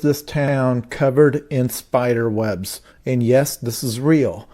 This town covered in spider webs. And yes, this is real.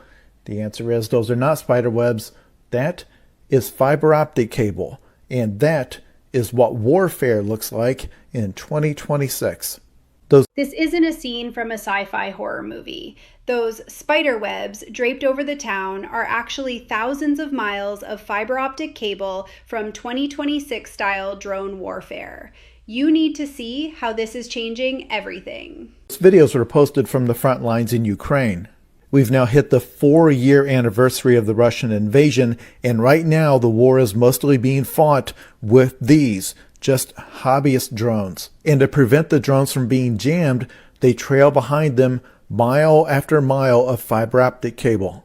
The answer is those are not spider webs. That is fiber optic cable. And that is what warfare looks like in 2026. This isn't a scene from a sci-fi horror movie. Those spider webs draped over the town are actually thousands of miles of fiber optic cable from 2026 style drone warfare. You need to see how this is changing everything. These videos were posted from the front lines in Ukraine. We've now hit the 4-year anniversary of the Russian invasion, and right now the war is mostly being fought with these just hobbyist drones. And to prevent the drones from being jammed, they trail behind them mile after mile of fiber optic cable.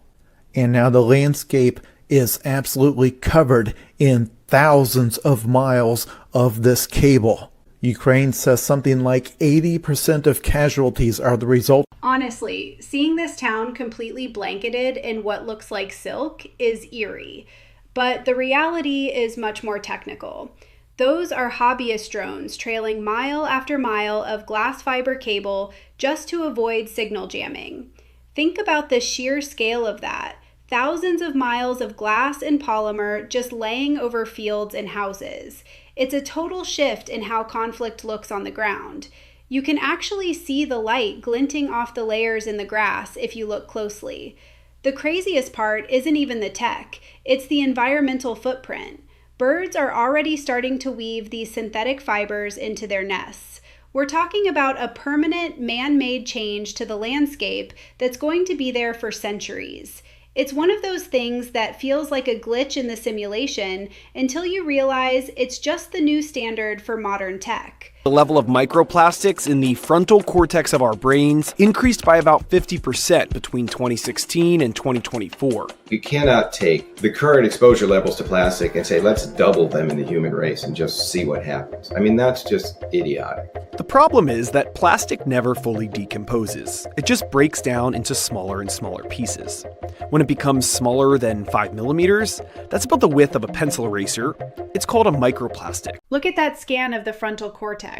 And now the landscape is absolutely covered in thousands of miles of this cable. Ukraine says something like 80% of casualties are the result. Honestly, seeing this town completely blanketed in what looks like silk is eerie. But the reality is much more technical. Those are hobbyist drones trailing mile after mile of glass fiber cable just to avoid signal jamming. Think about the sheer scale of that. Thousands of miles of glass and polymer just laying over fields and houses. It's a total shift in how conflict looks on the ground. You can actually see the light glinting off the layers in the grass if you look closely. The craziest part isn't even the tech, it's the environmental footprint. Birds are already starting to weave these synthetic fibers into their nests. We're talking about a permanent man-made change to the landscape that's going to be there for centuries. It's one of those things that feels like a glitch in the simulation until you realize it's just the new standard for modern tech. The level of microplastics in the frontal cortex of our brains increased by about 50% between 2016 and 2024. You cannot take the current exposure levels to plastic and say, let's double them in the human race and just see what happens. I mean, that's just idiotic. The problem is that plastic never fully decomposes. It just breaks down into smaller and smaller pieces. When it becomes smaller than 5 millimeters, that's about the width of a pencil eraser, it's called a microplastic. Look at that scan of the frontal cortex.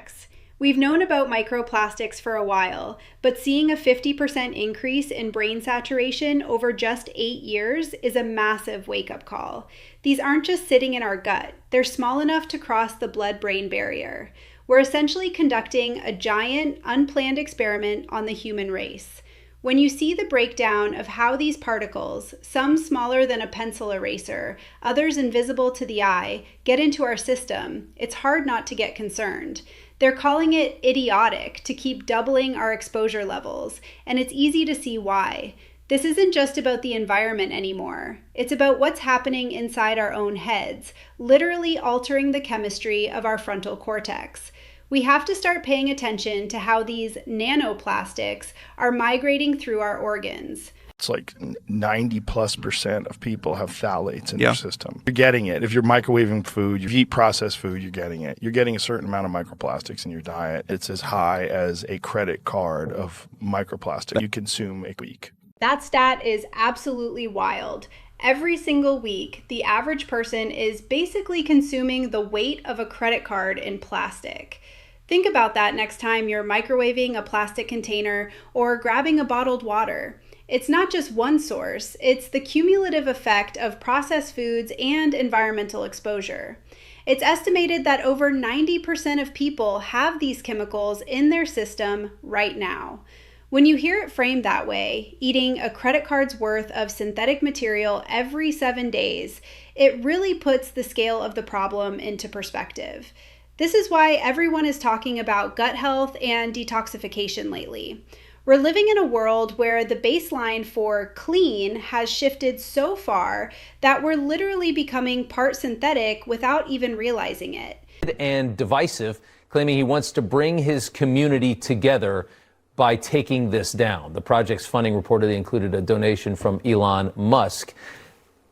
We've known about microplastics for a while, but seeing a 50% increase in brain saturation over just 8 years is a massive wake-up call. These aren't just sitting in our gut, they're small enough to cross the blood-brain barrier. We're essentially conducting a giant, unplanned experiment on the human race. When you see the breakdown of how these particles, some smaller than a pencil eraser, others invisible to the eye, get into our system, it's hard not to get concerned. They're calling it idiotic to keep doubling our exposure levels, and it's easy to see why. This isn't just about the environment anymore. It's about what's happening inside our own heads, literally altering the chemistry of our frontal cortex. We have to start paying attention to how these nanoplastics are migrating through our organs. It's like 90+% of people have phthalates in their system. You're getting it. If you're microwaving food, you eat processed food, you're getting it. You're getting a certain amount of microplastics in your diet. It's as high as a credit card of microplastic you consume a week. That stat is absolutely wild. Every single week, the average person is basically consuming the weight of a credit card in plastic. Think about that next time you're microwaving a plastic container or grabbing a bottled water. It's not just one source, it's the cumulative effect of processed foods and environmental exposure. It's estimated that over 90% of people have these chemicals in their system right now. When you hear it framed that way, eating a credit card's worth of synthetic material every 7 days, it really puts the scale of the problem into perspective. This is why everyone is talking about gut health and detoxification lately. We're living in a world where the baseline for clean has shifted so far that we're literally becoming part synthetic without even realizing it. And divisive, claiming he wants to bring his community together by taking this down. The project's funding reportedly included a donation from Elon Musk.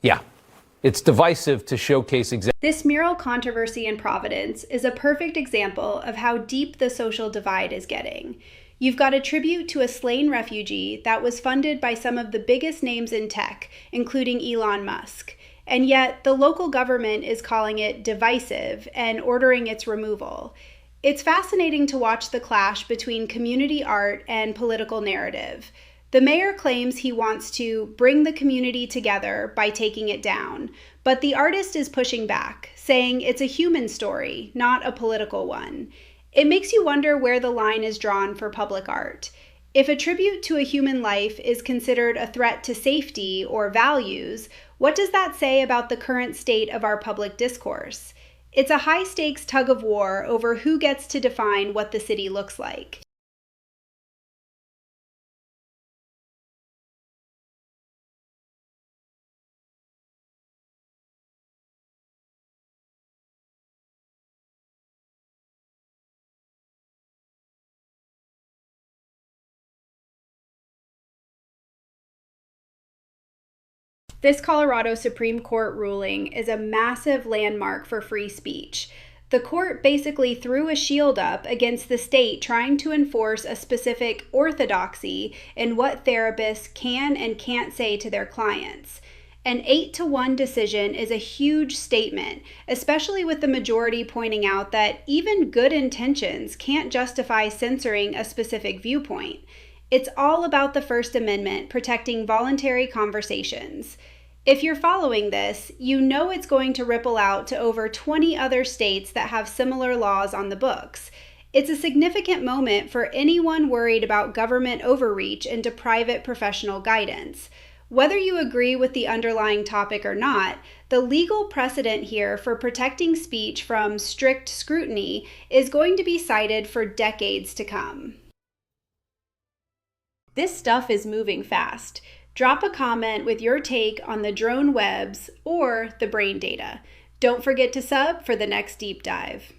Yeah, it's divisive to showcase This mural controversy in Providence is a perfect example of how deep the social divide is getting. You've got a tribute to a slain refugee that was funded by some of the biggest names in tech, including Elon Musk. And yet the local government is calling it divisive and ordering its removal. It's fascinating to watch the clash between community art and political narrative. The mayor claims he wants to bring the community together by taking it down, but the artist is pushing back, saying it's a human story, not a political one. It makes you wonder where the line is drawn for public art. If a tribute to a human life is considered a threat to safety or values, what does that say about the current state of our public discourse? It's a high-stakes tug of war over who gets to define what the city looks like. This Colorado Supreme Court ruling is a massive landmark for free speech. The court basically threw a shield up against the state trying to enforce a specific orthodoxy in what therapists can and can't say to their clients. An 8-1 decision is a huge statement, especially with the majority pointing out that even good intentions can't justify censoring a specific viewpoint. It's all about the First Amendment protecting voluntary conversations. If you're following this, you know it's going to ripple out to over 20 other states that have similar laws on the books. It's a significant moment for anyone worried about government overreach into private professional guidance. Whether you agree with the underlying topic or not, the legal precedent here for protecting speech from strict scrutiny is going to be cited for decades to come. This stuff is moving fast. Drop a comment with your take on the drone webs or the brain data. Don't forget to sub for the next deep dive.